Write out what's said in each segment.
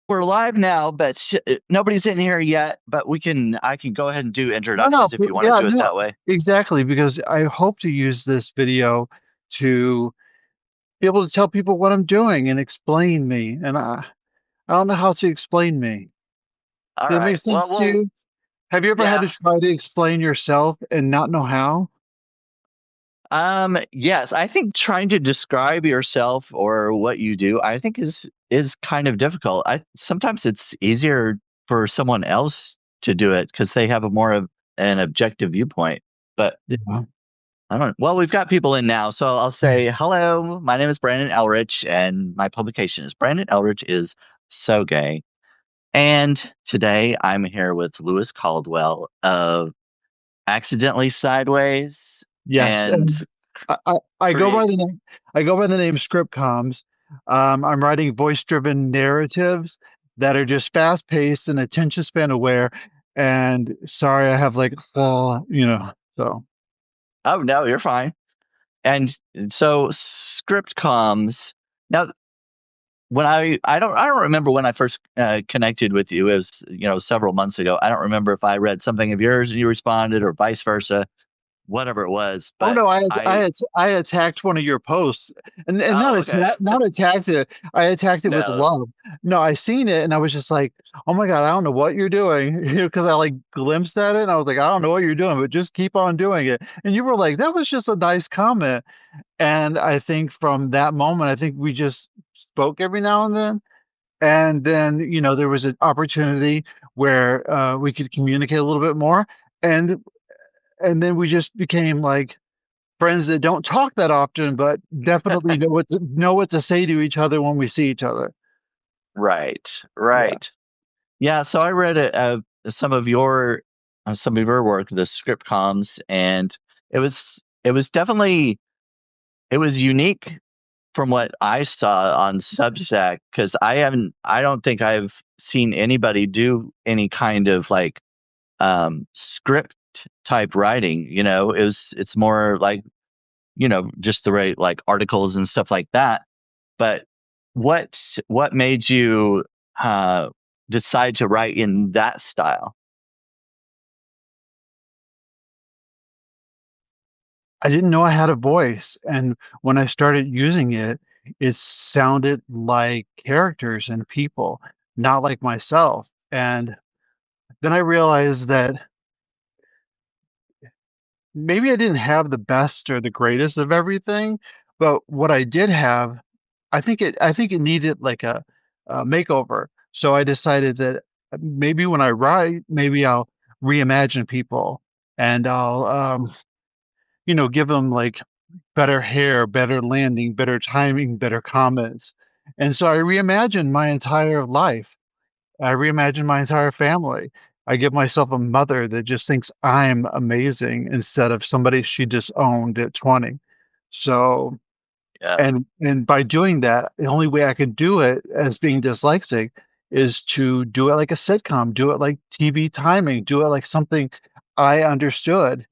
We're live now, but nobody's in here yet. But I can go ahead and do No, no, introductions if you want to yeah, do it no, that way. exactly, because I hope to use this video to be able to tell people what I'm doing and explain me. And I don't know how to explain me. All Does it right. make sense to you? Have you ever had to Yeah. try to explain yourself and not know how? Yes, I think trying to describe yourself or what you do, I think is kind of difficult. I sometimes it's easier for someone else to do it because they have a more of an objective viewpoint. But Yeah. I don't. Well, we've got people in now, so I'll say hello. My name is Brandon Ellrich, and my publication is Brandon Ellrich is So Gay. And today I'm here with Lewis Caldwell of Accidentally Sideways Yes, and and I go by Create. the name Script Comms. I'm writing voice-driven narratives that are just fast-paced and attention span aware. And sorry, I have like so. Oh no, you're fine. And so script comms. Now, when I don't remember when I first connected with you. It was several months ago. I don't remember if I read something of yours and you responded or vice versa, whatever it was. Oh But no, I I attacked one of your posts, and oh okay not attacked it. I attacked it with no love. No, I seen it, and I was just like, oh my God, I don't know what you're doing, because I like glimpsed at it, and I was like, I don't know what you're doing, but just keep on doing it. And you were like, that was just a nice comment. And I think from that moment, I think we just spoke every now and then. And then, there was an opportunity where we could communicate a little bit more. And and then we just became like friends that don't talk that often, but definitely know what to say to each other when we see each other. right Yeah. right yeah. So I read some of your work, the script comms, and it was definitely it was unique from what I saw on Substack because I don't think I've seen anybody do any kind of like script type writing. It's more like just the right like articles and stuff like that. But what made you uh, decide to write in that style? I didn't know I had a voice, and when I started using it, it sounded like characters and people, not like myself. And then I realized that maybe I didn't have the best or the greatest of everything, but what I did have, I think it needed like a makeover. So I decided that maybe when I write, maybe I'll reimagine people, and I'll give them like better hair, better landing, better timing, better comments. And so I reimagined my entire life. I reimagine my entire family. I give myself a mother that just thinks I'm amazing instead of somebody she disowned at 20. So, Yeah, and by doing that, the only way I could do it as being dyslexic is to do it like a sitcom, do it like TV timing, do it like something I understood.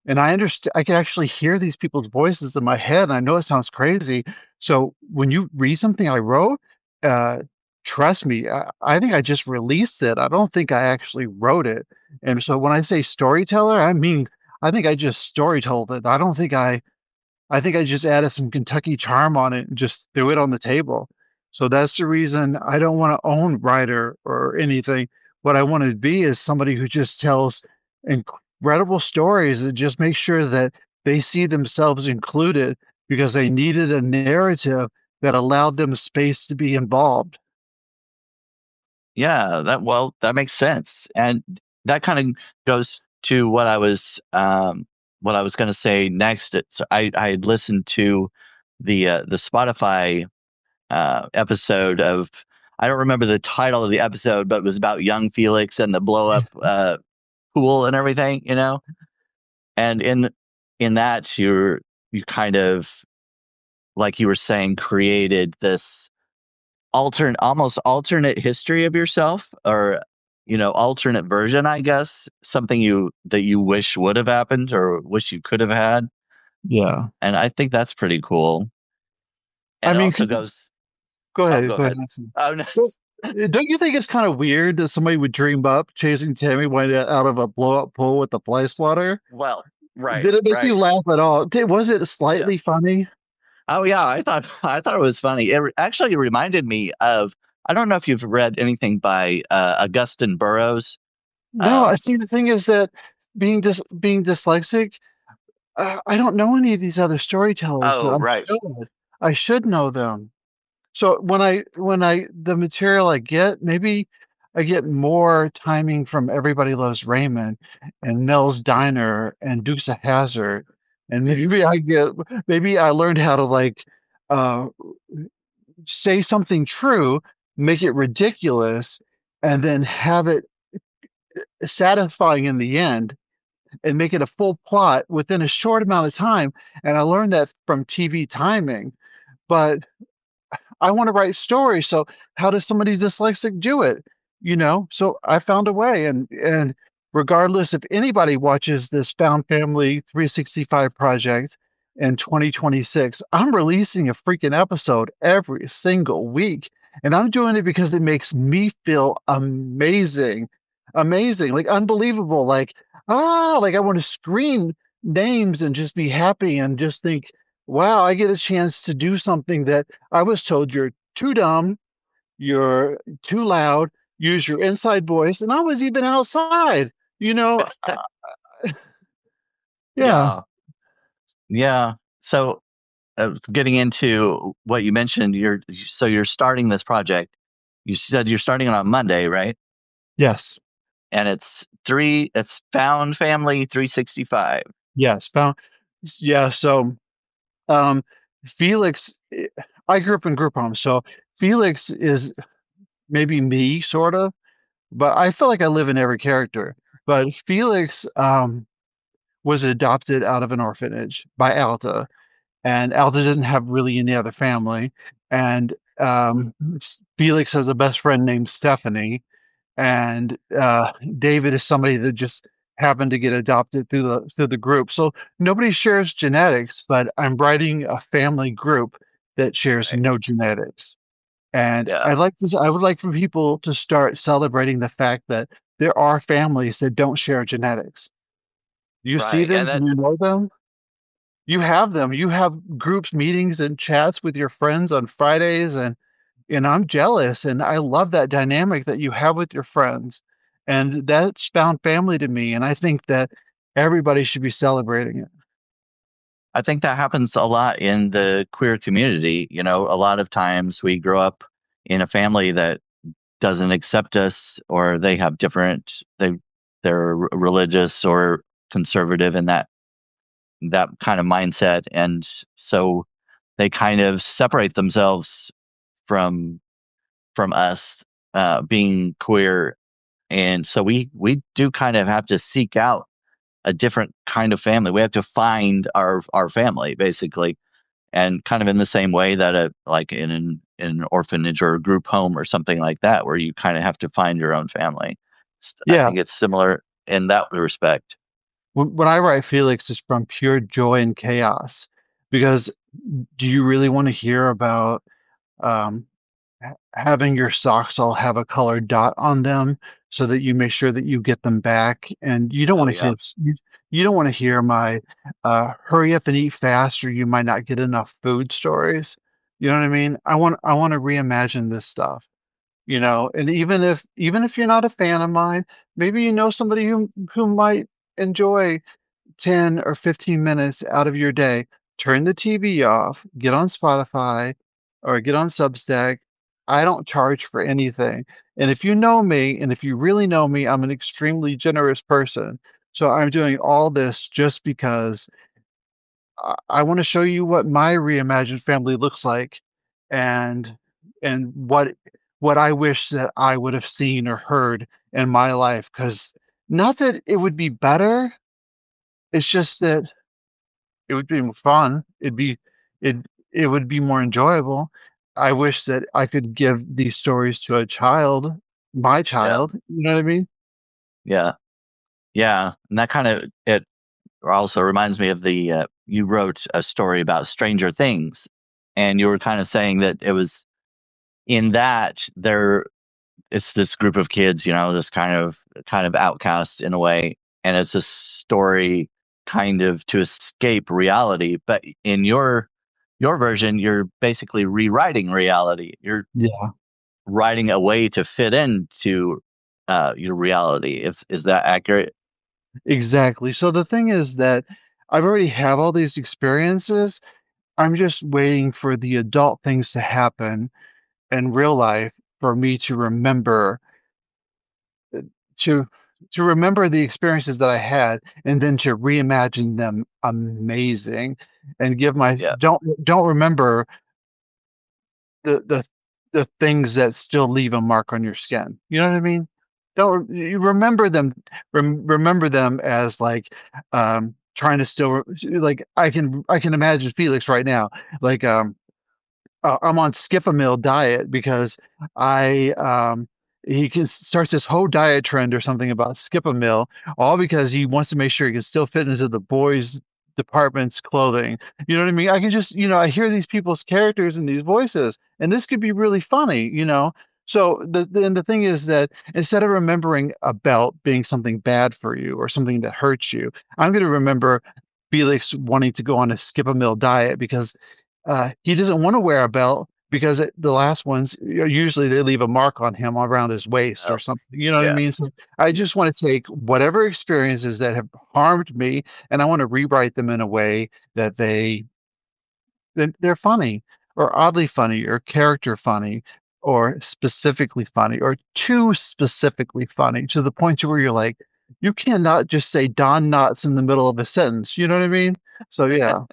And I can actually hear these people's voices in my head, and I know it sounds crazy. So when you read something I wrote, uh, trust me, I think I just released it. I don't think I actually wrote it. And so when I say storyteller, I mean I think I just storytold it. I think I just added some Kentucky charm on it and just threw it on the table. So that's the reason I don't want to own writer or anything. What I want to be is somebody who just tells incredible stories that just make sure that they see themselves included because they needed a narrative that allowed them space to be involved. yeah. That makes sense, and that kind of goes to what I was going to say next. I had listened to the Spotify episode of I don't remember the title of the episode, but it was about young Felix and the blow up pool and everything, And in that you kind of like you were saying created this almost alternate history of yourself or alternate version, I guess, something you that you wish would have happened or wish you could have had. Yeah. And I think that's pretty cool. I And it mean, also goes go oh ahead. go Go ahead, ahead. Maxine. Oh no. Don't you think it's kind of weird that somebody would dream up chasing Tammy Wynette out of a blow up pool with a fly swatter? Well, right, Did it make you right. laugh at all? Was it Yeah. slightly funny? Oh yeah, I thought it was funny. Actually reminded me of, I don't know if you've read anything by Augustin Burroughs. No, I Um, see. The thing is that being dyslexic, I don't know any of these other storytellers, but oh right. I should know them. So when I the material I get, maybe I get more timing from Everybody Loves Raymond and Nell's Diner and Dukes of Hazzard, and maybe I learned how to like uh say something true, make it ridiculous, and then have it satisfying in the end and make it a full plot within a short amount of time. And I learned that from TV timing. But I want to write stories. So how does somebody dyslexic do it? So I found a way, and regardless if anybody watches this Found Family 365 project in 2026, I'm releasing a freaking episode every single week. And I'm doing it because it makes me feel amazing. Amazing, like unbelievable, like I want to scream names and just be happy and just think, wow, I get a chance to do something that I was told you're too dumb, you're too loud, use your inside voice, and I was even outside. You know, yeah, Yeah, yeah. So getting into what you mentioned, you're starting this project. You said you're starting it on Monday, right? yes, And it's Found Family 365. yes, found, yeah. So, um, Felix, I grew up in group homes, so Felix is maybe me, sort of, but I feel like I live in every character. But Felix, was adopted out of an orphanage by Alta, and Alta doesn't have really any other family. And Felix has a best friend named Stephanie, and David is somebody that just happened to get adopted through the group. So nobody shares genetics, but I'm writing a family group that shares Right. no genetics. And Yeah. I would like for people to start celebrating the fact that there are families that don't share genetics. You see Right. them, And that you know them, you have them. You have groups, meetings, and chats with your friends on Fridays, and I'm jealous, and I love that dynamic that you have with your friends, and that's found family to me, and I think that everybody should be celebrating it. I think that happens a lot in the queer community. A lot of times we grow up in a family that doesn't accept us, or they have they're religious or conservative in that kind of mindset, and so they kind of separate themselves from from us being queer, and so we do kind of have to seek out a different kind of family. We have to find our family basically, and kind of in the same way that like in an orphanage or a group home or something like that, where you kind of have to find your own family. I Yeah, think it's similar in that respect. when I write Felix, it's from pure joy and chaos, because do you really want to hear about um, having your socks all have a colored dot on them so that you make sure that you get them back, and you don't Oh want to yeah, you don't want to hear my hurry up and eat fast or you might not get enough food stories. You know what I mean? I want to reimagine this stuff, and even if you're not a fan of mine, maybe you know somebody who might enjoy 10 or 15 minutes out of your day, turn the TV off, get on Spotify or get on Substack. I don't charge for anything. And if you know me, and if you really know me, I'm an extremely generous person. So I'm doing all this just because I want to show you what my reimagined family looks like, and and what I wish that I would have seen or heard in my life. Because not that it would be better, it's just that it would be fun. It it would be more enjoyable. I wish that I could give these stories to a child, my yeah, child. You know what I mean? yeah, yeah. And that kind of it also reminds me of the you wrote a story about Stranger Things, and you were kind of saying that it was in that there. it's this group of kids, this kind of outcast in a way, and it's a story kind of to escape reality. But in your version, you're basically rewriting reality. You're Yeah, writing a way to fit into your reality. Is that accurate? exactly. So the thing is that I've already have all these experiences. I'm just waiting for the adult things to happen in real life for me to to remember the experiences that I had and then to reimagine them amazing and give my Yeah. don't remember the the things that still leave a mark on your skin. You know what I mean? Don't you remember them remember them as like trying to still like I can imagine Felix right now like I'm on skip a meal diet because I he can starts this whole diet trend or something about skip a meal, all because he wants to make sure he can still fit into the boys department's clothing. You know what I mean? I can just, I hear these people's characters and these voices, and this could be really funny. So the thing is that instead of remembering a belt being something bad for you or something that hurts you, I'm going to remember Felix wanting to go on a skip a meal diet because he doesn't want to wear a belt because the last ones usually they leave a mark on him around his waist or Oh, something. You know what I yeah. mean? So I just want to take whatever experiences that have harmed me and I want to rewrite them in a way that they're funny or oddly funny or character funny or specifically funny or too specifically funny to the point to where you're like, you cannot just say Don Knotts in the middle of a sentence. You know what I mean? So yeah.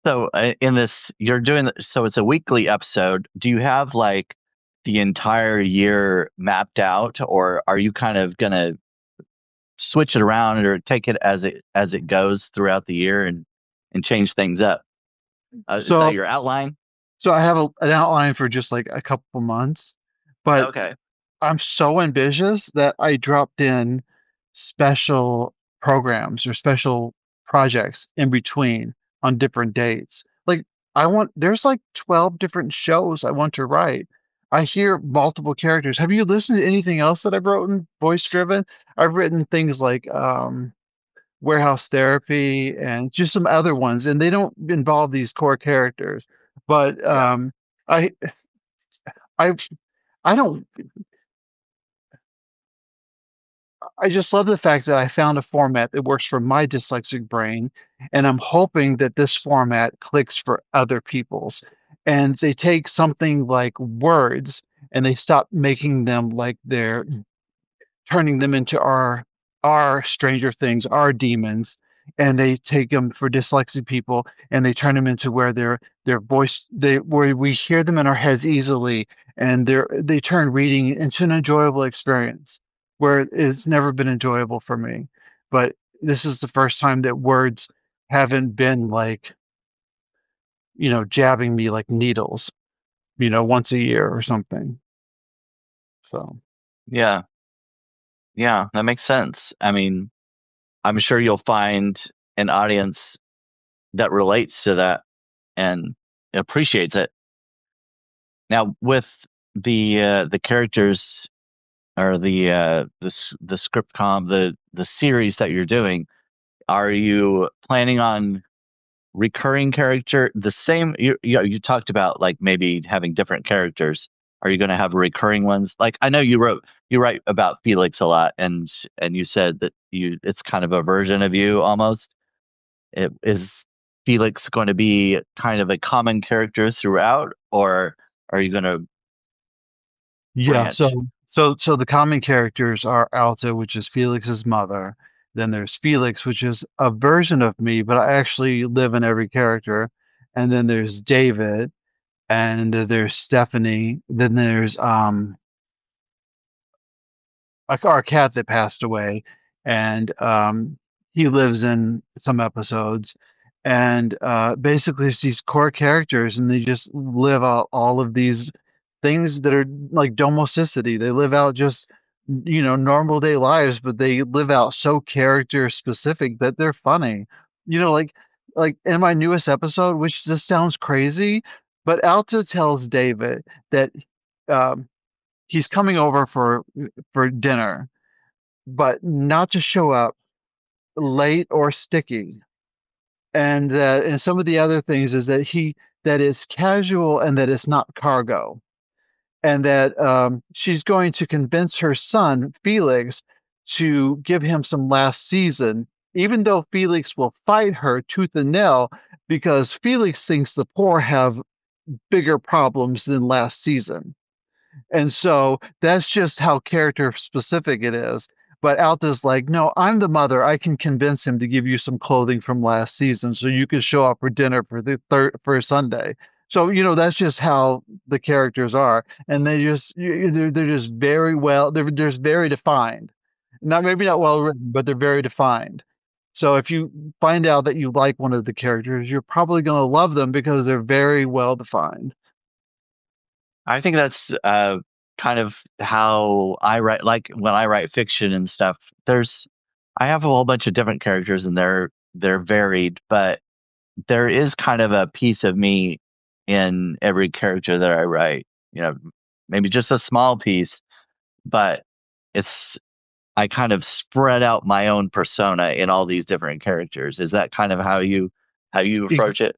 So in this, you're doing so it's a weekly episode. Do you have like the entire year mapped out, or are you kind of gonna switch it around or take it as it goes throughout the year and change things up? Is that So your outline? So I have an outline for just like a couple months, but Okay. I'm so ambitious that I dropped in special programs or special projects in between on different dates. Like there's like 12 different shows I want to write. I hear multiple characters. Have you listened to anything else that I've written voice driven? I've written things like warehouse therapy and just some other ones, and they don't involve these core characters. But Yeah. I I I don't I just love the fact that I found a format that works for my dyslexic brain, and I'm hoping that this format clicks for other people's. And they take something like words and they stop making them like they're turning them into our Stranger Things, our demons, and they take them for dyslexic people and they turn them into where their voice they where we hear them in our heads easily, and they turn reading into an enjoyable experience where it's never been enjoyable for me. But this is the first time that words haven't been like, jabbing me like needles, once a year or something. So Yeah. Yeah, that makes sense. I mean, I'm sure you'll find an audience that relates to that and appreciates it. Now, with the characters or the script comp, the series that you're doing, are you planning on recurring character the same? You talked about like maybe having different characters. Are you going to have recurring ones? Like I know you write about Felix a lot, and you said that it's kind of a version of you almost. Is Felix going to be kind of a common character throughout, or are you going to yeah, so branch? so the common characters are Alta, which is Felix's mother. Then there's Felix, which is a version of me, but I actually live in every character. And then there's David, and there's Stephanie. Then there's like our cat that passed away, and he lives in some episodes. And basically, it's these core characters, and they just live out all of these things that are like domesticity. They live out just normal day lives, but they live out so character specific that they're funny. Like in my newest episode, which just sounds crazy, but Alta tells David that. Um, he's coming over for dinner, but not to show up late or sticky. And some of the other things is that he that it's casual and that it's not cargo, and that she's going to convince her son Felix to give him some last season, even though Felix will fight her tooth and nail because Felix thinks the poor have bigger problems than last season. And so that's just how character specific it is. But Alta's like, no, I'm the mother. I can convince him to give you some clothing from last season so you can show up for dinner for the third for Sunday. So, that's just how the characters are. And they just they're just very well they're just very defined. Not maybe not well written, but they're very defined. So if you find out that you like one of the characters, you're probably going to love them because they're very well defined. I think that's kind of how I write. Like when I write fiction and stuff, I have a whole bunch of different characters and they're varied, but there is kind of a piece of me in every character that I write. You know, maybe just a small piece, but it's I kind of spread out my own persona in all these different characters. Is that kind of how you approach it?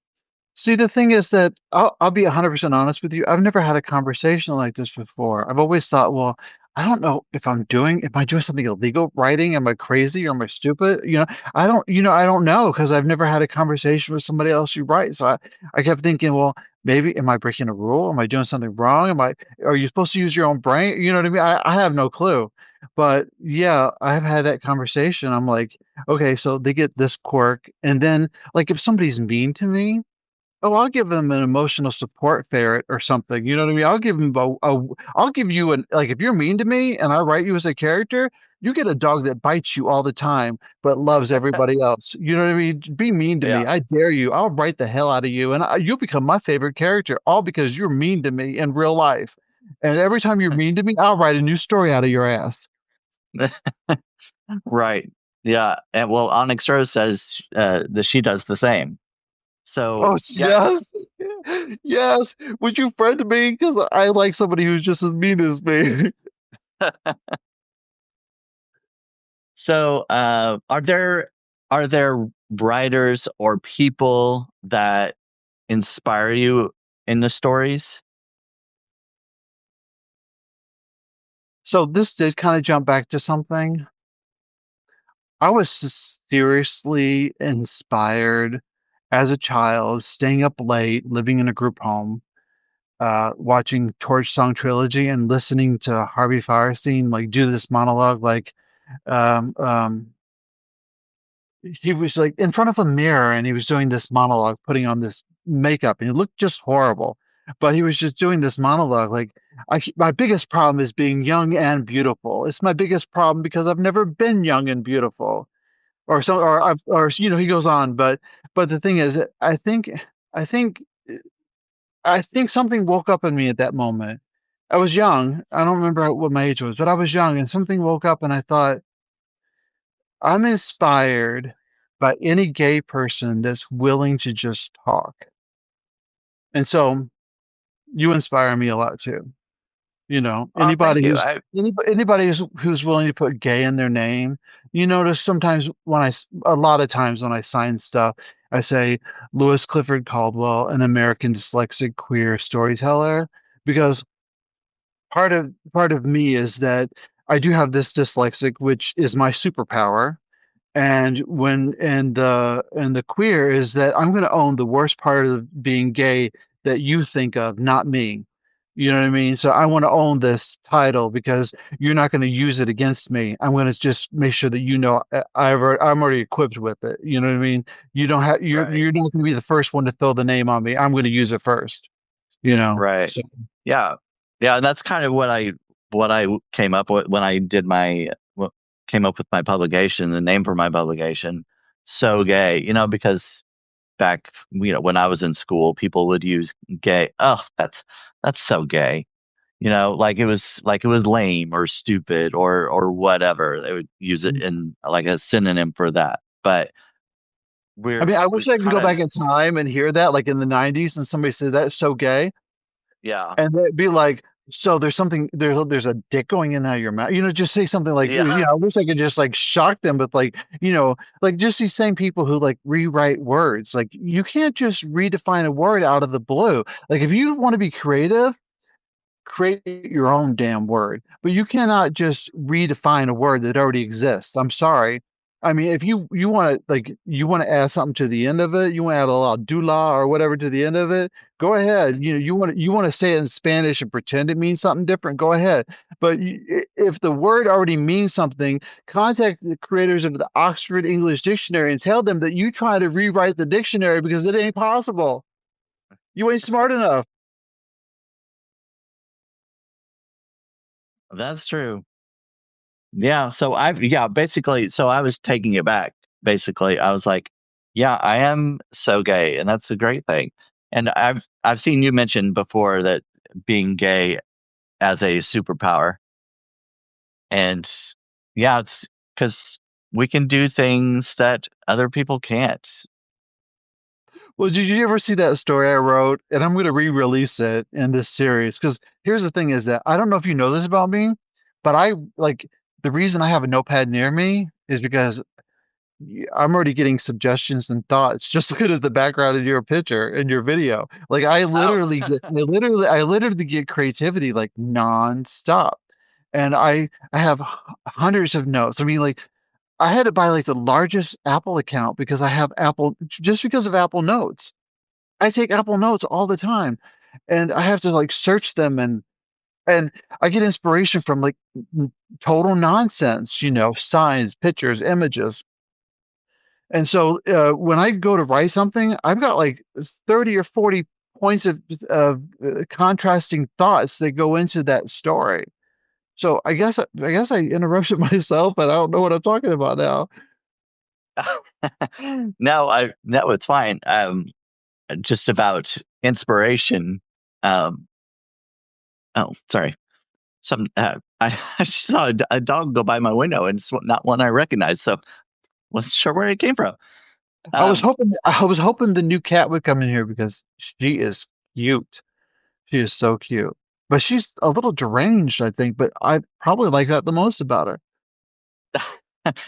See, the thing is that I'll be 100% honest with you. I've never had a conversation like this before. I've always thought, well, I don't know if am I doing something illegal writing? Am I crazy or am I stupid? I don't know because I've never had a conversation with somebody else who writes. So I kept thinking, well, maybe am I breaking a rule? Am I doing something wrong? Are you supposed to use your own brain? You know what I mean? I have no clue. But yeah, I've had that conversation. I'm like, okay, so they get this quirk, and then like if somebody's mean to me. Oh, I'll give them an emotional support ferret or something. You know what I mean? I'll give you like if you're mean to me and I write you as a character, you get a dog that bites you all the time but loves everybody else. You know what I mean? Be mean to me. Yeah. I dare you. I'll write the hell out of you, and you'll become my favorite character all because you're mean to me in real life. And every time you're mean to me, I'll write a new story out of your ass. Right. Yeah. And well, Onyx Rose says that she does the same. So Oh, yeah. yes, yes. Would you friend me? Because I like somebody who's just as mean as me. So are there writers or people that inspire you in the stories? So this did kind of jump back to something. I was seriously inspired as a child, staying up late, living in a group home, watching Torch Song Trilogy and listening to Harvey Firestein like do this monologue um, um, he was like in front of a mirror and he was doing this monologue, putting on this makeup, and he looked just horrible. But he was just doing this monologue like my biggest problem is being young and beautiful. It's my biggest problem because I've never been young and beautiful. Or he goes on, but the thing is, I think I think something woke up in me at that moment. I was young. I don't remember what my age was, but I was young, and something woke up, and I thought, I'm inspired by any gay person that's willing to just talk. And so you inspire me a lot too. Oh, thank you. I Anybody who's willing to put gay in their name. You notice sometimes a lot of times when I sign stuff, I say Lewis Clifford Caldwell, an American dyslexic queer storyteller, because part of me is that I do have this dyslexic, which is my superpower. And the queer is that I'm going to own the worst part of being gay that you think of, not me. You know what I mean? So I want to own this title because you're not going to use it against me. I'm going to just make sure that I'm already equipped with it. You know what I mean? You don't have right. you're not going to be the first one to throw the name on me. I'm going to use it first. You know. Right. So Yeah. Yeah, and that's kind of what I came up with when I did came up with my publication, the name for my publication, So Gay, because back, when I was in school, people would use gay. Oh, that's so gay. Like it was lame or stupid or whatever. They would use it in like a synonym for that. But I mean, I we're wish I could kind go of back in time and hear that, like in the '90s, and somebody said that's so gay. yeah. And they'd be like, So there's a dick going in and out of your mouth. Just say something like, Yeah. I wish I could just like shock them, but like, like just these same people who like rewrite words. Like you can't just redefine a word out of the blue. Like if you want to be creative, create your own damn word. But you cannot just redefine a word that already exists. I'm sorry. I mean, if you want to add something to the end of it, you want to add a lot of dula or whatever to the end of it, go ahead. You want to say it in Spanish and pretend it means something different, go ahead. But if the word already means something, contact the creators of the Oxford English Dictionary and tell them that you try to rewrite the dictionary because it ain't possible. You ain't smart enough. That's true. Yeah, so basically, so I was taking it back. Basically, I was like, yeah, I am so gay, and that's a great thing. And I've seen you mention before that being gay as a superpower, and yeah, it's because we can do things that other people can't. Well, did you ever see that story I wrote? And I'm going to re-release it in this series because here's the thing: is that I don't know if you know this about me, but I like the reason I have a notepad near me is because I'm already getting suggestions and thoughts just looking at the background in your picture in your video. Like Oh, I literally get creativity like nonstop, and I have hundreds of notes. I mean, like I had to buy like the largest Apple account because I have Apple just because of Apple Notes. I take Apple Notes all the time, and I have to like search them, and I get inspiration from like total nonsense, signs, pictures, images. And so when I go to write something, I've got like 30 or 40 points of contrasting thoughts that go into that story. So I guess I interrupted myself, and I don't know what I'm talking about now. no, it's fine. Just about inspiration. Um, oh, sorry. I just saw a dog go by my window, and it's not one I recognize, so wasn't sure where it came from. Um, I was hoping the new cat would come in here because she is cute. She is so cute. But she's a little deranged, I think, but I probably like that the most about her.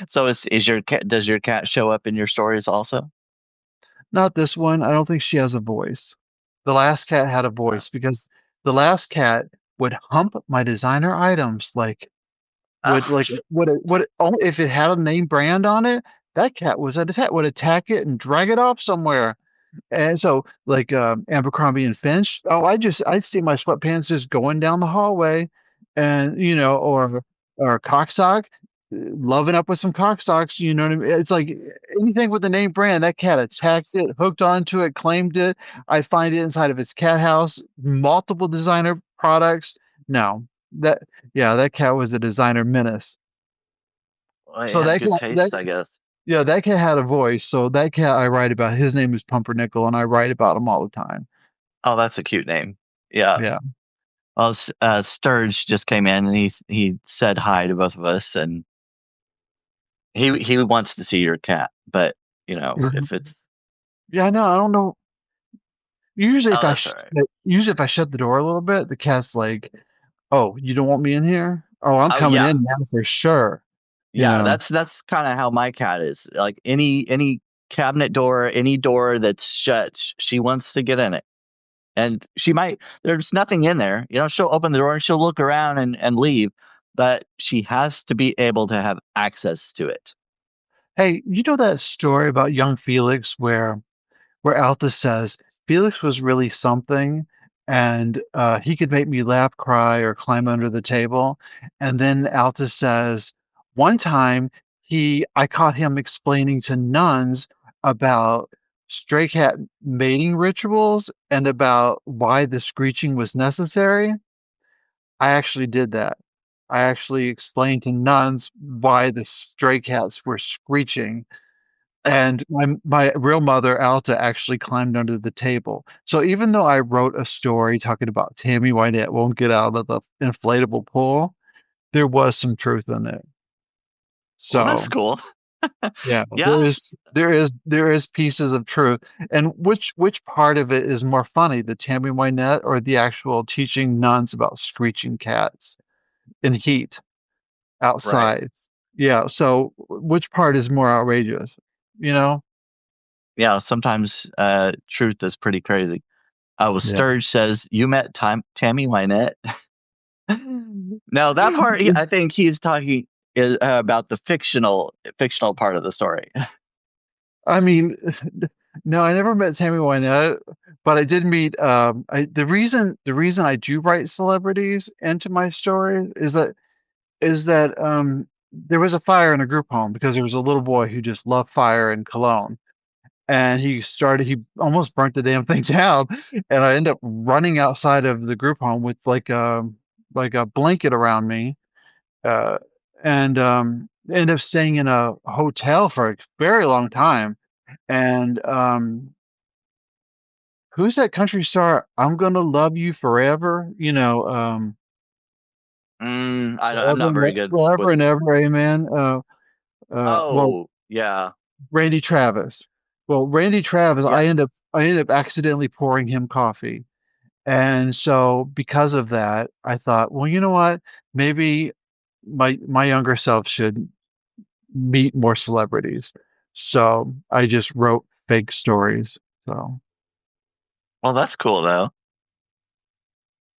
so is your cat? Does your cat show up in your stories also? Not this one. I don't think she has a voice. The last cat had a Uh, voice because the last cat would hump my designer items oh, only if it had a name brand on it, that cat would attack it and drag it off somewhere. And so, like Abercrombie and Finch, I see my sweatpants just going down the hallway, and or Cocksock, loving up with some Cocksocks. You know what I mean? It's like anything with the name brand. That cat attacked it, hooked onto it, claimed it. I find it inside of its cat house, multiple designer products. No, that yeah, that cat was a designer menace. well, it So has that good cat, that taste, I guess. yeah, that cat had a voice. So that cat I write about, his name is Pumpernickel, and I write about him all the time. Oh, that's a cute name. Yeah. Yeah. Well, Sturge just came in and he said hi to both of us, and he wants to see your cat, but if it's Yeah, no, I don't know. oh, that's all right. Usually if I shut the door a little bit, the cat's like, "Oh, you don't want me in here? Oh, I'm Oh coming yeah, in now for sure." You yeah. know. That's kind of how my cat is. Like any cabinet door, any door that's shut, she wants to get in it. And she might, there's nothing in there. She'll open the door and she'll look around and leave, but she has to be able to have access to it. Hey, you know that story about young Felix where Alta says Felix was really something, and he could make me laugh, cry, or climb under the table. And then Alta says, one time I caught him explaining to nuns about stray cat mating rituals and about why the screeching was necessary. I actually did that. I actually explained to nuns why the stray cats were screeching, and my real mother, Alta, actually climbed under the table. So even though I wrote a story talking about Tammy Wynette won't get out of the inflatable pool, there was some truth in it. Well, that's So cool. Yeah, Yeah, there is pieces of truth. And which part of it is more funny, the Tammy Wynette or the actual teaching nuns about screeching cats in heat right. outside? Yeah, so which part is more outrageous? You know? Yeah, sometimes truth is pretty crazy. Well, Yeah. Sturge says, "You met Tammy Wynette?" Now that part, I think he's talking about the fictional part of the story. I mean, no, I never met Tammy Wynette, but I did meet the reason I do write celebrities into my story is that there was a fire in a group home because there was a little boy who just loved fire and cologne. And he almost burnt the damn thing down. And I ended up running outside of the group home with like a blanket around me. Uh and ended up staying in a hotel for a very long time. And who's that country star? I'm gonna love you forever. I'm not very good with. Forever and ever, amen. Well, Oh, yeah, Randy Travis. Well, Randy Travis, yeah. I ended up accidentally pouring him coffee. And so because of that, I thought, well, you know what? Maybe my younger self should meet more celebrities. So I just wrote fake stories. So Well, that's cool though.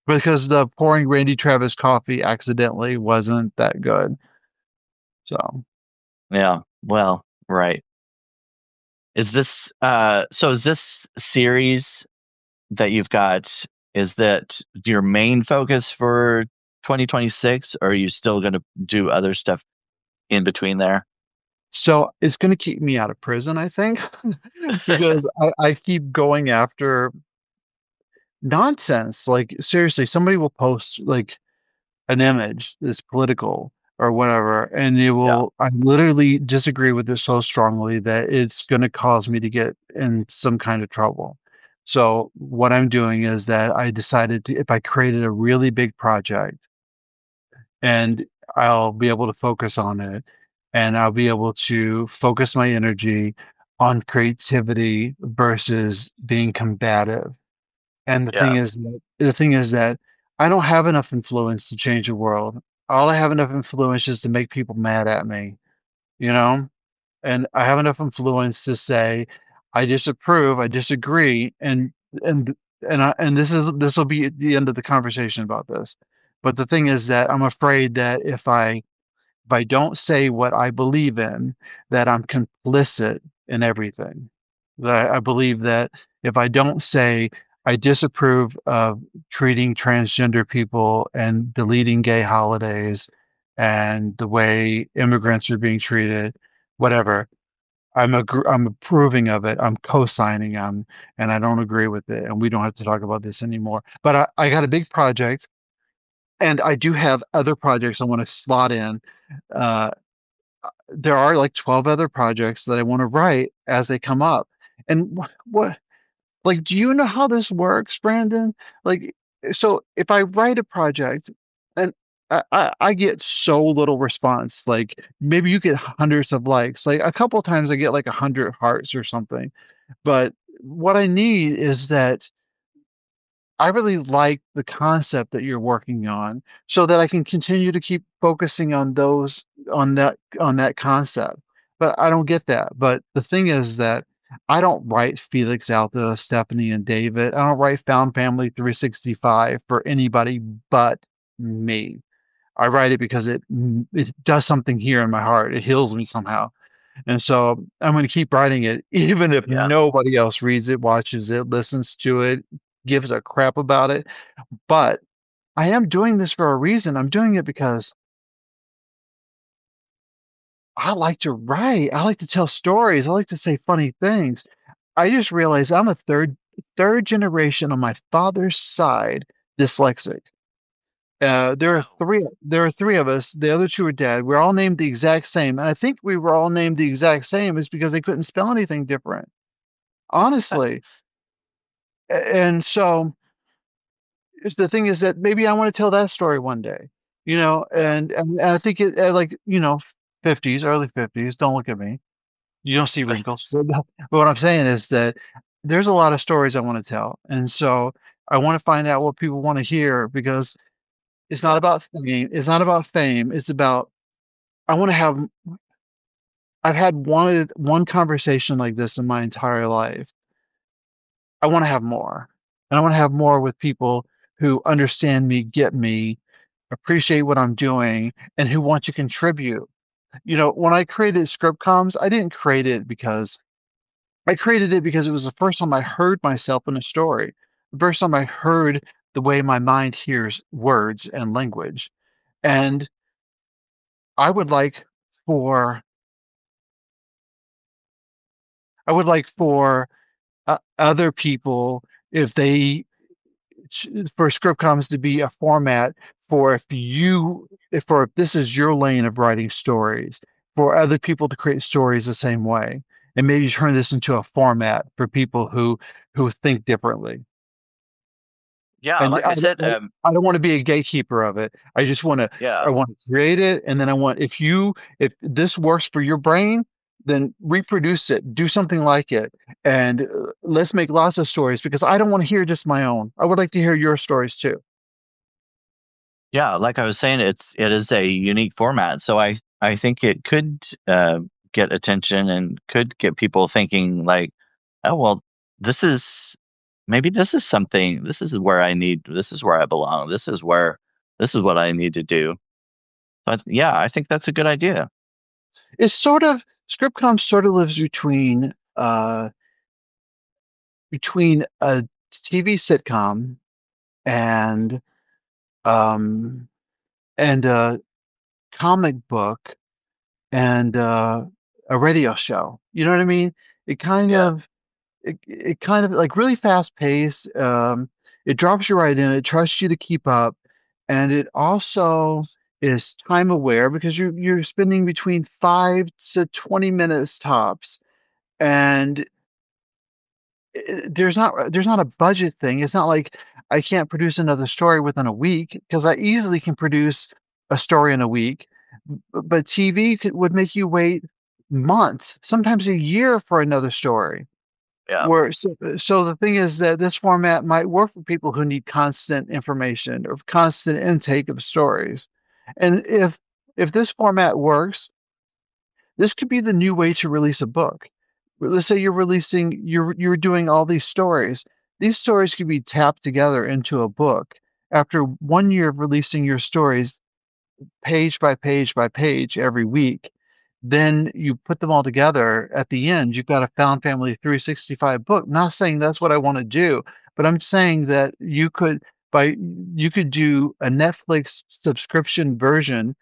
because the pouring Randy Travis coffee accidentally wasn't that good. So Yeah. Well, right. Is this series that you've got, is that your main focus for 2026, or are you still going to do other stuff in between there? so it's going to keep me out of prison, I think, because I keep going after nonsense. Like seriously, somebody will post like an image that's political or whatever, and Yeah. I literally disagree with it so strongly that it's going to cause me to get in some kind of trouble. So what I'm doing is that I decided to, if I created a really big project and I'll be able to focus on it and I'll be able to focus my energy on creativity versus being combative. And Yeah. the thing is that I don't have enough influence to change the world. All I have enough influence is to make people mad at me, you know? And I have enough influence to say I disapprove, I disagree, and and this will be the end of the conversation about this. But the thing is that I'm afraid that if I don't say what I believe in, that I'm complicit in everything. That I believe that if I don't say I disapprove of treating transgender people and deleting gay holidays and the way immigrants are being treated, whatever, I'm approving of it. I'm co-signing on, and I don't agree with it. And we don't have to talk about this anymore. But I got a big project, and I do have other projects I want to slot in. Uh, there are like 12 other projects that I want to write as they come up. And what, like, do you know how this works, Brandon? Like, so if I write a project and I get so little response, like maybe you get hundreds of likes, like a couple times I get like 100 hearts or something. But what I need is that I really like the concept that you're working on so that I can continue to keep focusing on on that concept. But I don't get that. But the thing is that I don't write Felix Alta, Stephanie, and David. I don't write Found Family 365 for anybody but me. I write it because it does something here in my heart. It heals me somehow. And so I'm going to keep writing it, even if Yeah. nobody else reads it, watches it, listens to it, gives a crap about it. But I am doing this for a reason. I'm doing it because I like to write. I like to tell stories. I like to say funny things. I just realized I'm a third generation on my father's side dyslexic. Oh. There are three of us. The other two are dead. We're all named the exact same, and I think we were all named the exact same is because they couldn't spell anything different. Honestly. And so the thing is that maybe I want to tell that story one day, Yeah. and I think like, 50s, early 50s. Don't look at me. You don't see wrinkles. But what I'm saying is that there's a lot of stories I want to tell. And so I want to find out what people want to hear because it's not Yeah. about fame. It's not about fame. It's about I want to have I've had one conversation like this in my entire life. I want to have more. And I want to have more with people who understand me, get me, appreciate what I'm doing, and who want to contribute. You know, when I created Scriptcoms, I didn't create it because I created it because it was the first time I heard myself in a story. The first time I heard the way my mind hears words and language. And I would like for other people if they for script comms to be a format for if this is your lane of writing stories for other people to create stories the same way and maybe turn this into a format for people who think differently. Yeah, And like I said, I don't want to be a gatekeeper of it. yeah. I want to create it, and then I want if this works for your brain, then reproduce it, do something like it, and let's make lots of stories because I don't want to hear just my own. I would like to hear your stories too. Yeah, like I was saying, it is a unique format, so I think it could get attention and could get people thinking like, oh well, this is maybe this is something. This is where I need. This is where I belong. This is what I need to do. But yeah, I think that's a good idea. It's sort of Scriptcom sort of lives between a TV sitcom and um a comic book and a radio show. You know what I mean? It kind Yeah, of it kind of like really fast paced. It drops you right in. It trusts you to keep up, and it also is time aware because you're spending between 5 to 20 minutes tops, and there's not a budget thing. It's not like I can't produce another story within a week because I easily can produce a story in a week. But TV would make you wait months, sometimes a year for another story. yeah, So the thing is that this format might work for people who need constant information or constant intake of stories. And if this format works, this could be the new way to release a book. Let's say you're doing all these stories. These stories could be tapped together into a book. After 1 year of releasing your stories page by page by page every week, then you put them all together. At the end, you've got a Found Family 365 book. Not saying that's what I want to do, but I'm saying that you could do a Netflix subscription version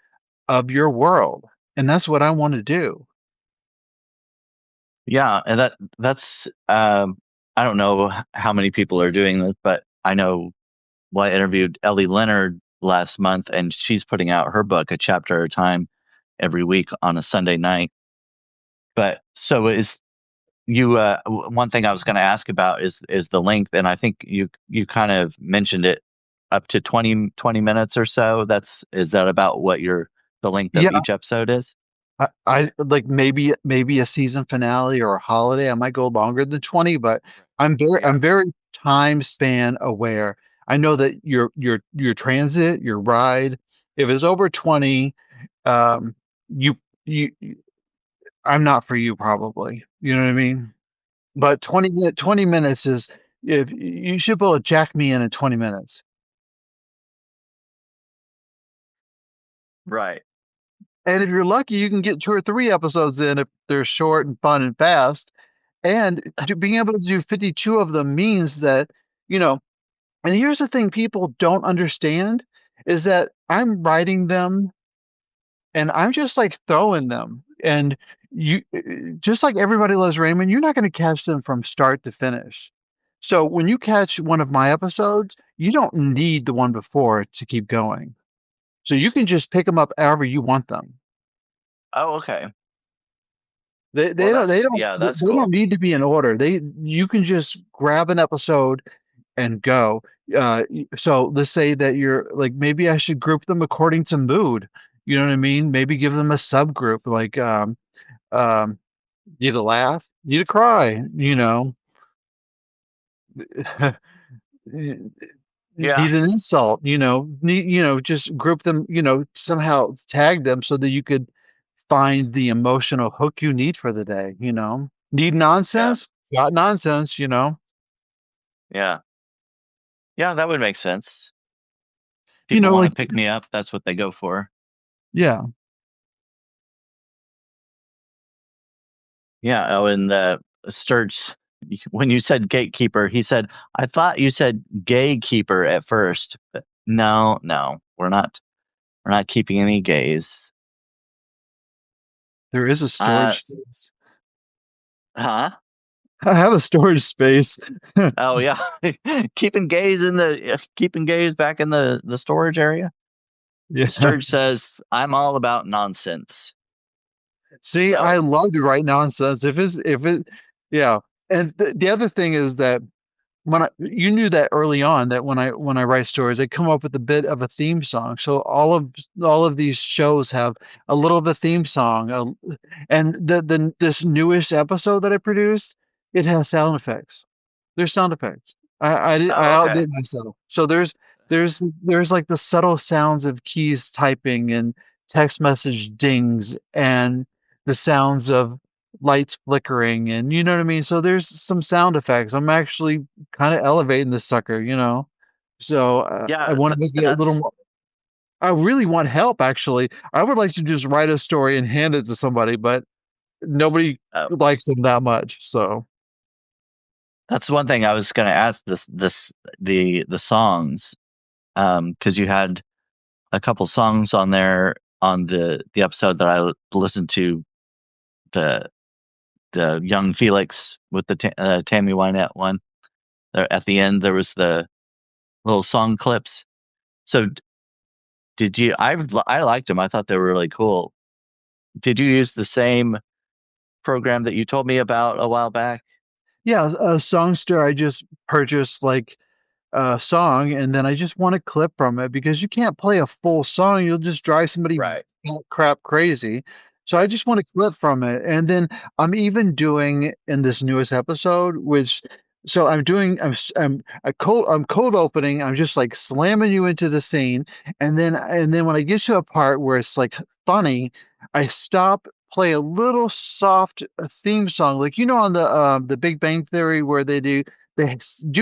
of your world, and that's what I want to do. yeah. And that's I don't know how many people are doing this, but I know. Well, I interviewed Ellie Leonard last month, and she's putting out her book a chapter at a time every week on a Sunday night. But so is you one thing I was going to ask about is the length, and I think you kind of mentioned it up to 20 minutes or so. That's is that about what your the length of Yeah, each episode is? I like maybe a season finale or a holiday. I might go longer than 20, but Yeah. I'm very time span aware. I know that your transit, your ride, if it's over 20, um, you I'm not for you probably. You know what I mean? But 20 minutes is if you should be able to jack me in 20 minutes. Right. And if you're lucky, you can get 2 or 3 episodes in if they're short and fun and fast. And being able to do 52 of them means that, you know, and here's the thing people don't understand is that I'm writing them and I'm just like throwing them. And you, just like Everybody Loves Raymond, you're not going to catch them from start to finish. So when you catch one of my episodes, you don't need the one before to keep going. So you can just pick them up however you want them. Oh, okay. They Well, they don't they don't that's they don't cool. need to be in order. They You can just grab an episode and go. So let's say that you're like maybe I should group them according to mood. You know what I mean? Maybe give them a subgroup like um, need a laugh, need a cry, Yeah. need an insult, just group them, somehow tag them so that you could find the emotional hook you need for the day. Need Yeah. nonsense? Got nonsense. Yeah. Yeah, that would make sense. People want to Like, pick me up, that's what they go for. yeah. Yeah. Oh, and Sturge, when you said gatekeeper, he said, "I thought you said gatekeeper at first." But no, no, we're not keeping any gays. There is a Uh, storage space. huh? I have a storage space. Oh yeah, keeping gays back in the storage area. Yeah. Sturge says, "I'm all about nonsense." See, I So love to write nonsense. Yeah. And the other thing is that you knew that early on that when I write stories, I come up with a bit of a theme song. So all of these shows have a little of a theme song. And this newest episode that I produced, it has sound effects. There's sound effects. I oh, okay. outdid myself. So there's like the subtle sounds of keys typing and text message dings and the sounds of lights flickering and you know what I mean? So there's some sound effects. I'm actually kind of elevating this sucker. So I Yeah, want to make it a little that's more. I really want help actually. I would like to just write a story and hand it to somebody, but nobody uh, likes them that much. So that's one thing I was going to ask the songs, because you had a couple songs on there on the episode that I listened to, the the young Felix with the Tammy Wynette one. There at the end there was the little song clips. So did you? I liked them. I thought they were really cool. Did you use the same program that you told me about a while back? yeah, a Songster I just purchased like song and then I just want a clip from it because you can't play a full song. You'll just drive somebody Right. crap crazy. So I just want a clip from it. And then I'm even doing in this newest episode, which so I'm doing I'm cold opening. I'm just like slamming you into the scene. And then when I get to a part where it's like funny, I stop, play a little soft theme song, like on the Big Bang Theory where they do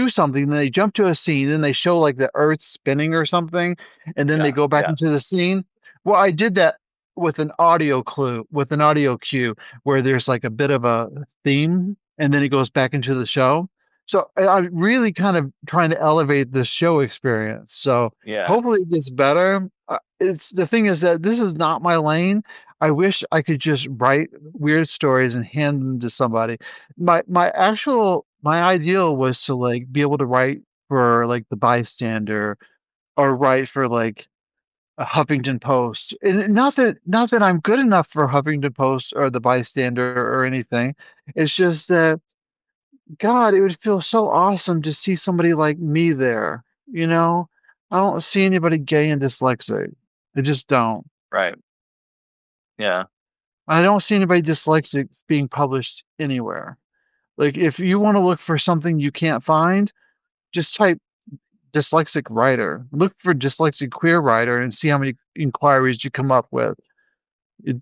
something, then they jump to a scene, then they show like the earth spinning or something, and then they Yeah. go back Yeah. into the scene. Well, I did that with an audio cue where there's like a bit of a theme, and then it goes back into the show. So I'm really kind of trying to elevate the show experience. So Yeah. hopefully it gets better. It's the thing is that this is not my lane. I wish I could just write weird stories and hand them to somebody. My ideal was to like be able to write for like the Bystander or write for like a Huffington Post. And not that I'm good enough for Huffington Post or the Bystander or anything. It's just that God, it would feel so awesome to see somebody like me there. You know, I don't see anybody gay and dyslexic. I just don't. Right. Yeah. I don't see anybody dyslexic being published anywhere. Like if you want to look for something you can't find, just type dyslexic writer. Look for dyslexic queer writer and see how many inquiries you come up with. You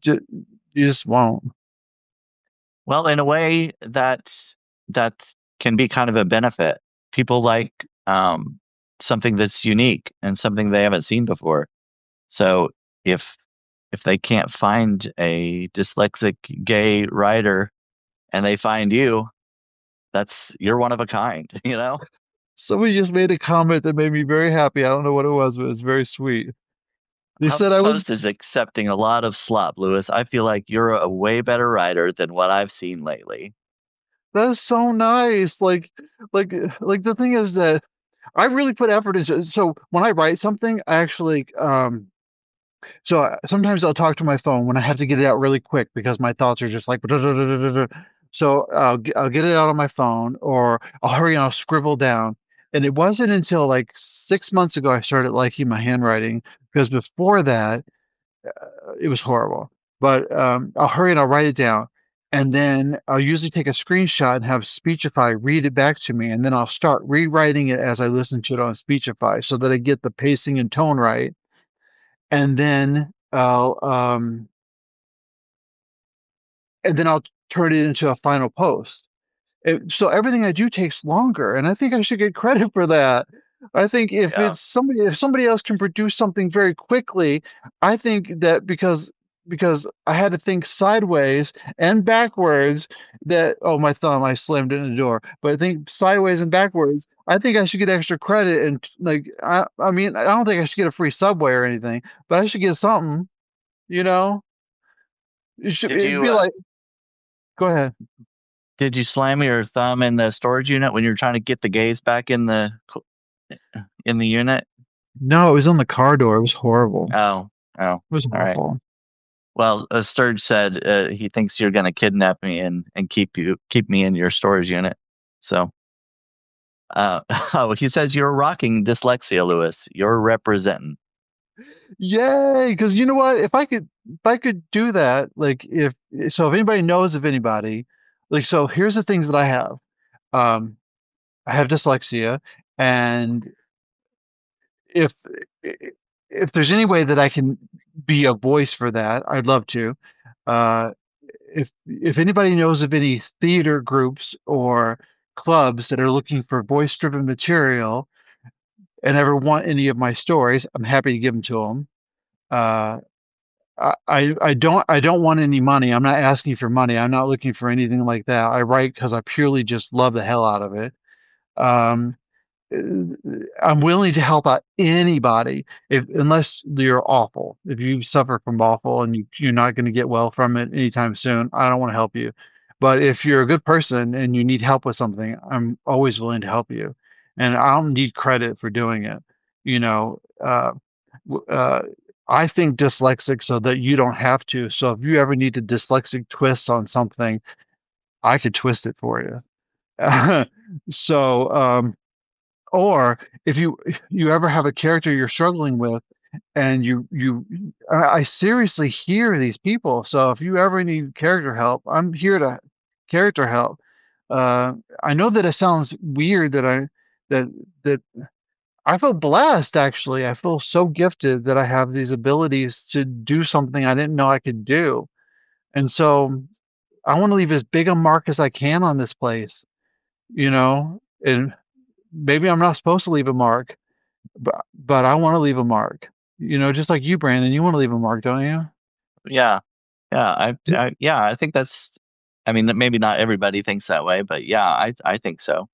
just won't. Well, in a way, that can be kind of a benefit. People like something that's unique and something they haven't seen before. So if if they can't find a dyslexic gay writer and they find you, that's you're one of a kind, you know? Somebody just made a comment that made me very happy. I don't know what it was, but it was very sweet. They said I was HuffPost is accepting a lot of slop, Lewis. I feel like you're a way better writer than what I've seen lately. That's so nice. Like the thing is that I really put effort into so when I write something, I actually sometimes I'll talk to my phone when I have to get it out really quick because my thoughts are just like so I'll get it out on my phone or I'll hurry and I'll scribble down. And it wasn't until like 6 months ago I started liking my handwriting because before that It was horrible. But I'll hurry and I'll write it down. And then I'll usually take a screenshot and have Speechify read it back to me. And then I'll start rewriting it as I listen to it on Speechify so that I get the pacing and tone right. And then I'll turn it into a final post. So everything I do takes longer, and I think I should get credit for that. I think Yeah. if somebody else can produce something very quickly, I think that because I had to think sideways and backwards that oh my thumb I slammed it in the door, but I think sideways and backwards, I think I should get extra credit and like I mean I don't think I should get a free Subway or anything, but I should get something, you know? Did It'd you be like go ahead. did you slam your thumb in the storage unit when you were trying to get the gaze back in the unit? No, it was on the car door. It was horrible. Oh, oh, all It was right. awful. Well, Sturge said he thinks you're going to kidnap me and keep me in your storage unit. So, oh, he says you're rocking dyslexia, Lewis. You're representing. Yay! Because you know what? If I could do that, like if anybody knows of anybody, like so here's the things that I have. Um, I have dyslexia, and if if there's any way that I can be a voice for that, I'd love to. Uh, if anybody knows of any theater groups or clubs that are looking for voice-driven material and ever want any of my stories, I'm happy to give them to them. Uh, I don't want any money. I'm not asking for money. I'm not looking for anything like that. I write because I purely just love the hell out of it. Um, I'm willing to help out anybody if unless you're awful. If you suffer from awful and you're not going to get well from it anytime soon, I don't want to help you. But if you're a good person and you need help with something, I'm always willing to help you. And I don't need credit for doing it. You know, w- uh, I think dyslexic so that you don't have to. So if you ever need a dyslexic twist on something, I could twist it for you. So, or if you ever have a character you're struggling with and I seriously hear these people. So if you ever need character help, I'm here to character help. I know that it sounds weird that that I feel blessed actually. I feel so gifted that I have these abilities to do something I didn't know I could do. And so I want to leave as big a mark as I can on this place, you know, and maybe I'm not supposed to leave a mark, but I want to leave a mark. You know, just like you, Brandon, you want to leave a mark, don't you? Yeah, yeah. Yeah. I think that's. I mean, maybe not everybody thinks that way, but yeah, I think so.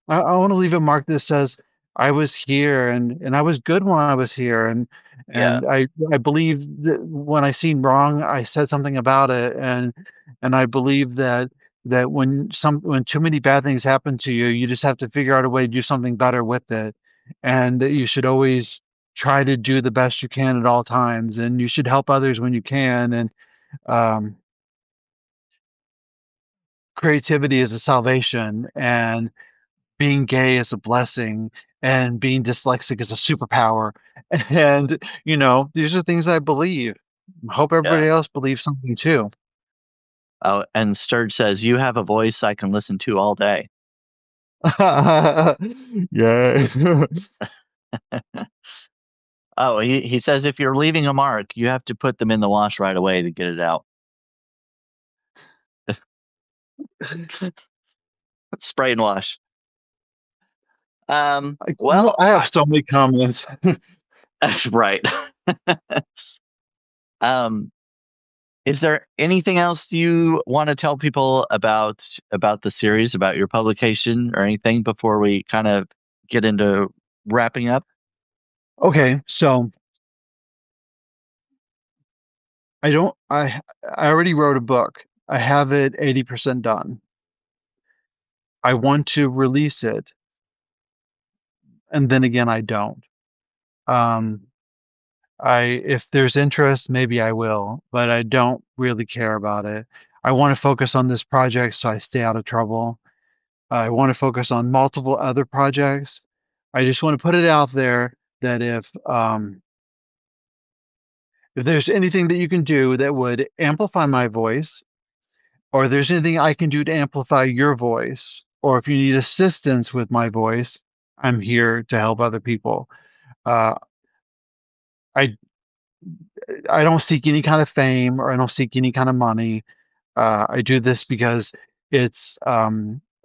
I want to leave a mark that says I was here and I was good when I was here Yeah, and I believe that when I seen wrong, I said something about it and I believe that when too many bad things happen to you, you just have to figure out a way to do something better with it, and that you should always try to do the best you can at all times, and you should help others when you can, and um, creativity is a salvation, and being gay is a blessing and being dyslexic is a superpower. And, you know, these are things I believe. Hope yeah. everybody else believes something too. Oh, and Sturge says you have a voice I can listen to all day. Yay. Oh, he says if you're leaving a mark, you have to put them in the wash right away to get it out. Spray and wash. Well, I have so many comments. right. Um, is there anything else you want to tell people about the series, about your publication, or anything before we kind of get into wrapping up? Okay, so I already wrote a book. I have it 80% done. I want to release it, and then again I don't. Um, if there's interest, maybe I will, but I don't really care about it. I want to focus on this project so I stay out of trouble. I want to focus on multiple other projects. I just want to put it out there that if there's anything that you can do that would amplify my voice, or if there's anything I can do to amplify your voice, or if you need assistance with my voice, I'm here to help other people. Uh, I I don't seek any kind of fame or I don't seek any kind of money. I do this because it's a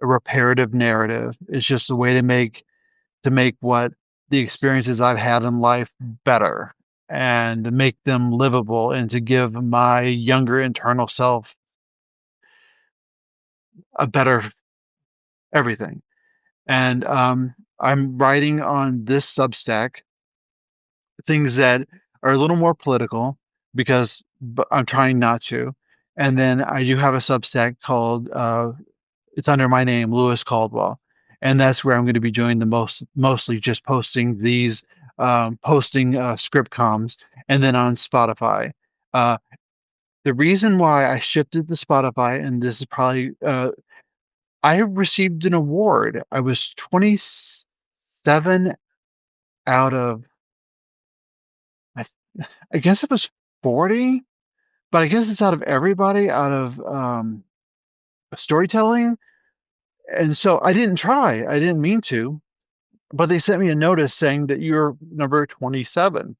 reparative narrative. It's just a way to make what the experiences I've had in life better and to make them livable and to give my younger internal self a better everything. And I'm writing on this Substack things that are a little more political because but I'm trying not to. And then I do have a Substack called it's under my name, Lewis Caldwell, and that's where I'm going to be doing the mostly just posting these posting script comms, and then on Spotify. Uh, the reason why I shifted to Spotify, and this is probably I received an award. I was 27 out of I, I guess it was 40, but I guess it's out of everybody out of storytelling. And so I didn't try. I didn't mean to, but they sent me a notice saying that you're number 27.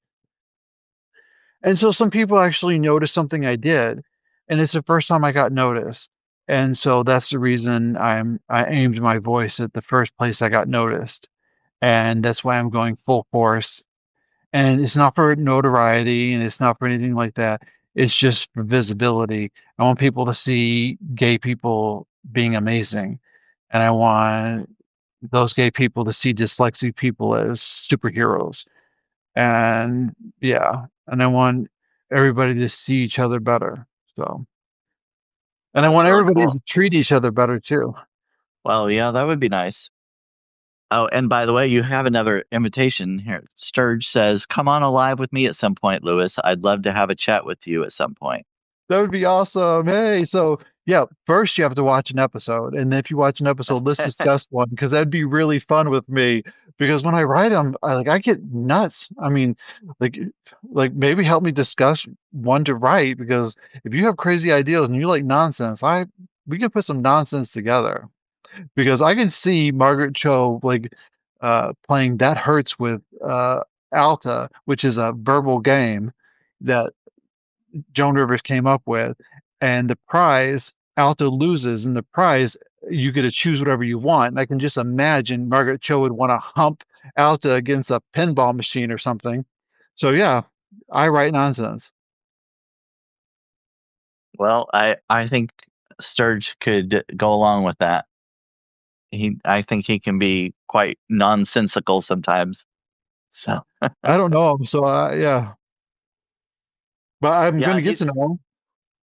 And so some people actually noticed something I did, and it's the first time I got noticed. And so that's the reason I aimed my voice at the first place I got noticed. And that's why I'm going full force. And it's not for notoriety and it's not for anything like that. It's just for visibility. I want people to see gay people being amazing. And I want those gay people to see dyslexic people as superheroes. And yeah, and I want everybody to see each other better. So, and I That's want really everybody cool. to treat each other better too. Well, yeah, that would be nice. Oh, and by the way, you have another invitation here. Sturge says, "Come on alive with me at some point, Lewis. I'd love to have a chat with you at some point." That would be awesome. Hey, so yeah, first you have to watch an episode, and if you watch an episode, let's discuss one because that'd be really fun with me. Because when I write them, I get nuts. I mean, like maybe help me discuss one to write because if you have crazy ideas and you like nonsense, I we can put some nonsense together. Because I can see Margaret Cho playing That Hurts with Alta, which is a verbal game that Joan Rivers came up with, and the prize Alta loses, and the prize you get to choose whatever you want. And I can just imagine Margaret Cho would want to hump Alta against a pinball machine or something. So yeah, I write nonsense. Well, I think Sturge could go along with that. I think he can be quite nonsensical sometimes. So I don't know him, so yeah, but I'm going yeah, to get to know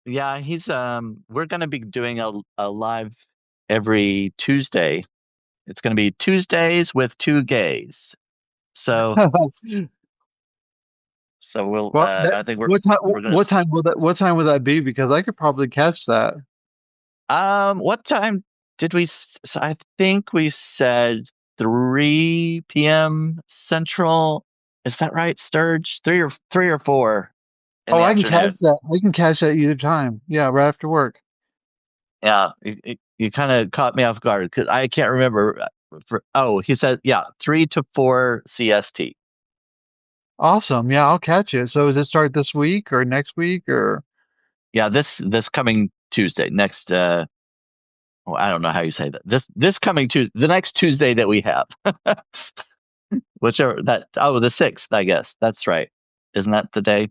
him. he's we're gonna be doing a live every Tuesday. It's gonna be Tuesdays with two gays. So we'll Well, that I think we're gonna what time will that be? Because I could probably catch that. what time did I think we said 3 p.m. Central. Is that right, Sturge? Three or four in Oh, the I can catch afternoon. that. I can catch that either time. Yeah, right after work. Yeah, you kind of caught me off guard because I can't remember. He said, yeah, 3 to 4 CST. Awesome. Yeah, I'll catch it. So does it start this week or next week or Yeah, this coming Tuesday, next well, I don't know how you say that. This coming Tuesday, the next Tuesday that we have, whichever that the 6th, I guess. That's right. Isn't that the day?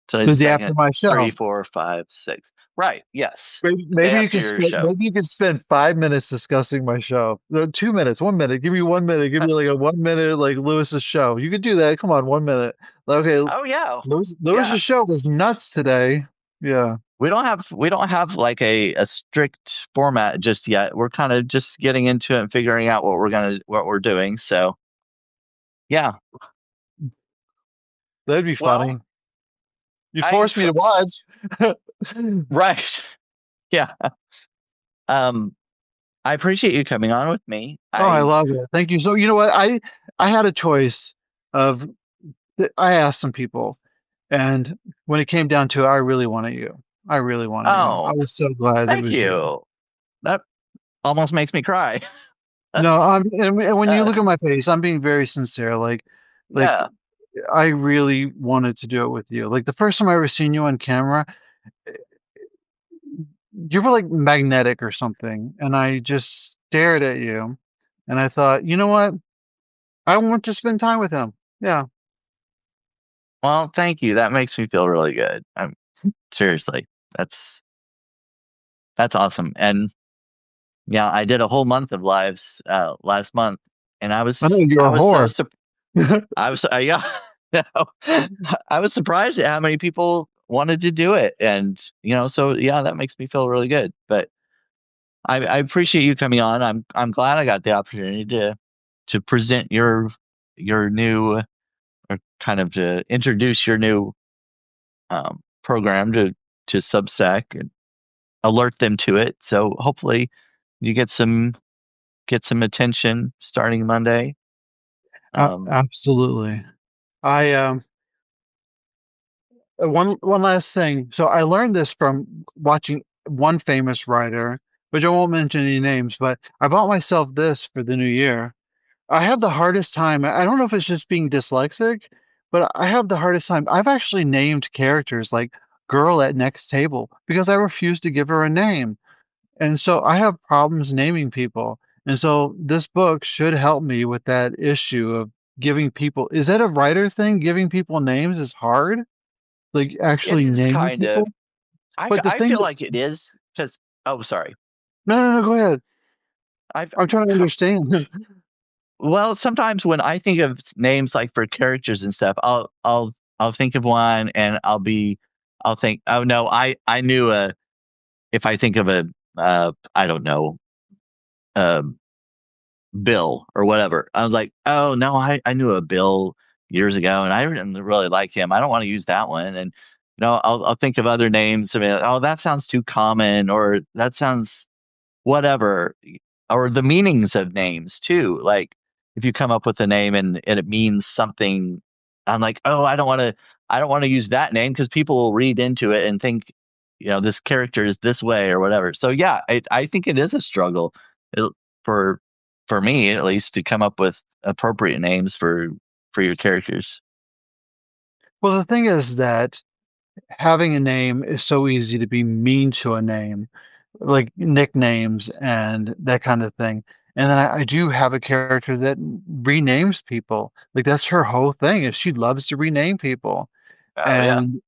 Today's the day after second, my three, show? 4, 5, 6. Right. Yes. The day Maybe you after can your show. maybe you can spend 5 minutes discussing my show. No, 2 minutes, 1 minute. Give me 1 minute. Give me like a 1 minute like Lewis's show. You could do that. Come on, 1 minute. Okay, Oh yeah. Lewis's Yeah. show was nuts today. Yeah. We don't have like a strict format just yet. We're kind of just getting into it and figuring out what we're doing. So yeah. That'd be Well, funny. You I forced me to watch. right. Yeah. Um I appreciate you coming on with me. Oh, I I love it. Thank you. So, you know what? I had a choice of I asked some people And when it came down to it, I really wanted you. I really wanted you. I Oh, was so glad it thank was you. you. That almost makes me cry. No, and when you Uh, look at my face, I'm being very sincere. Like yeah. I really wanted to do it with you. Like the first time I ever seen you on camera, you were like magnetic or something, and I just stared at you, and I thought, you know what? I want to spend time with him. Yeah. Well, thank you. That makes me feel really good. I'm seriously. That's that's awesome. And yeah, I did a whole month of lives last month, and I know you're I a was so whore. sur- I was yeah, I was surprised at how many people wanted to do it, and so yeah, that makes me feel really good. But I appreciate you coming on. I'm glad I got the opportunity to present your new, or kind of to introduce your new program to Substack and alert them to it. So hopefully you get some attention starting Monday. Um, Absolutely. I one last thing. So I learned this from watching one famous writer, which I won't mention any names, but I bought myself this for the new year. I have the hardest time. I don't know if it's just being dyslexic, but I have the hardest time. I've actually named characters like girl at next table because I refuse to give her a name. And so I have problems naming people. And so this book should help me with that issue of giving people. Is that a writer thing? Giving people names is hard, like it actually is naming kind of. people. But the I thing, feel like it is because. Oh, sorry. no, no, no, go ahead. I've I'm trying to understand. Well, sometimes when I think of names like for characters and stuff, I'll think of one and I'll think, oh no, I knew a if I think of a I don't know, uh Bill or whatever. I was like, oh no, I knew a Bill years ago and I didn't really like him. I don't want to use that one. And I'll think of other names. I mean, oh, that sounds too common, or that sounds whatever, or the meanings of names too. Like if you come up with a name and it means something, I'm like, oh, I don't want to use that name because people will read into it and think, this character is this way or whatever. So yeah, I think it is a struggle it, for for me at least to come up with appropriate names for your characters. Well, the thing is that having a name is so easy to be mean to a name, like nicknames and that kind of thing. And then I do have a character that renames people. Like that's her whole thing is she loves to rename people. Oh yeah. And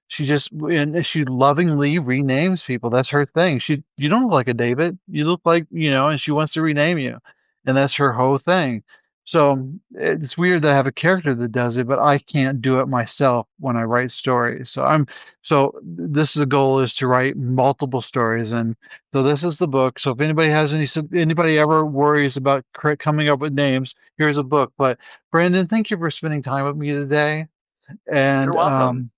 she just and she lovingly renames people. That's her thing. You don't look like a David. You look like, and she wants to rename you. And that's her whole thing. So it's weird that I have a character that does it, but I can't do it myself when I write stories. So this is the goal is to write multiple stories, and so this is the book. So if anybody has anybody ever worries about coming up with names, here's a book. But Brandon, thank you for spending time with me today. You're And welcome.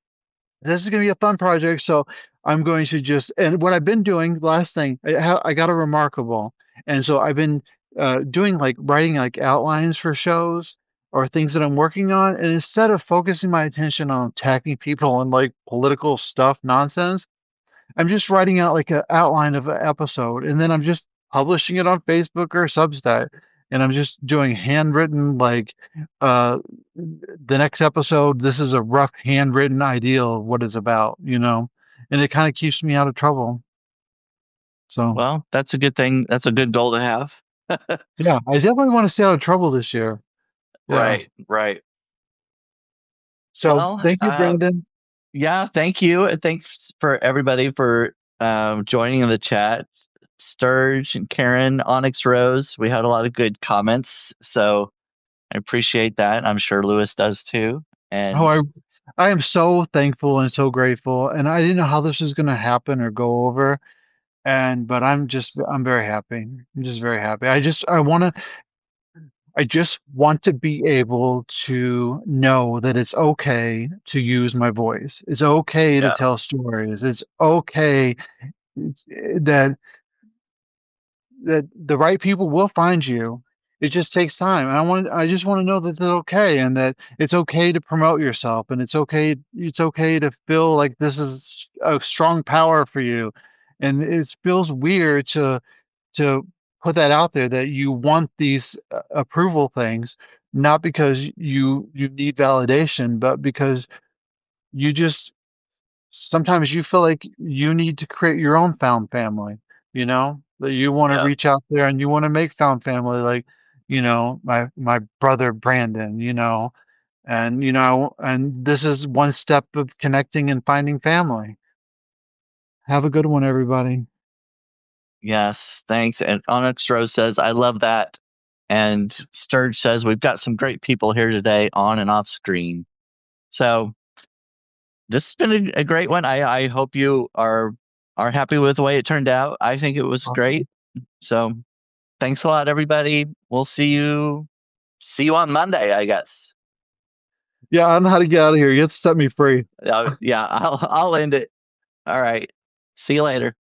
this is going to be a fun project. So I'm going to and what I've been doing, last thing, I got a remarkable. And so I've been doing like writing like outlines for shows or things that I'm working on. And instead of focusing my attention on attacking people and like political stuff, nonsense, I'm just writing out like an outline of an episode, and then I'm just publishing it on Facebook or Substack, and I'm just doing handwritten like uh the next episode. This is a rough handwritten idea of what it's about, and it kind of keeps me out of trouble. So Well, that's a good thing. That's a good goal to have. yeah, I definitely want to stay out of trouble this year. Yeah. Right, right. So Well, thank you, Brandon. yeah, thank you. And thanks for everybody for joining in the chat. Sturge and Karen, Onyx Rose, we had a lot of good comments. So I appreciate that. I'm sure Lewis does too. Oh, And I am so thankful and so grateful, and I didn't know how this was going to happen or go over. But I'm very happy. I'm just very happy. I just want to be able to know that it's okay to use my voice. It's okay to yeah, tell stories. It's okay that that the right people will find you it just takes time. And I just want to know that it's okay and that it's okay to promote yourself and it's okay to feel like this is a strong power for you. And it feels weird to put that out there that you want these approval things, not because you need validation, but because you just sometimes you feel like you need to create your own found family, that you want to Yeah. reach out there and you want to make found family like, my brother Brandon, and and this is one step of connecting and finding family. Have a good one, everybody. Yes, thanks. And Onyx Rose says, I love that. And Sturge says, we've got some great people here today on and off screen. So this has been a great one. I hope you are happy with the way it turned out. I think it was Awesome. great. So thanks a lot, everybody. We'll see you on Monday, I guess. Yeah, I know how to get out of here. You have to set me free. Yeah, I'll end it. All right. See you later.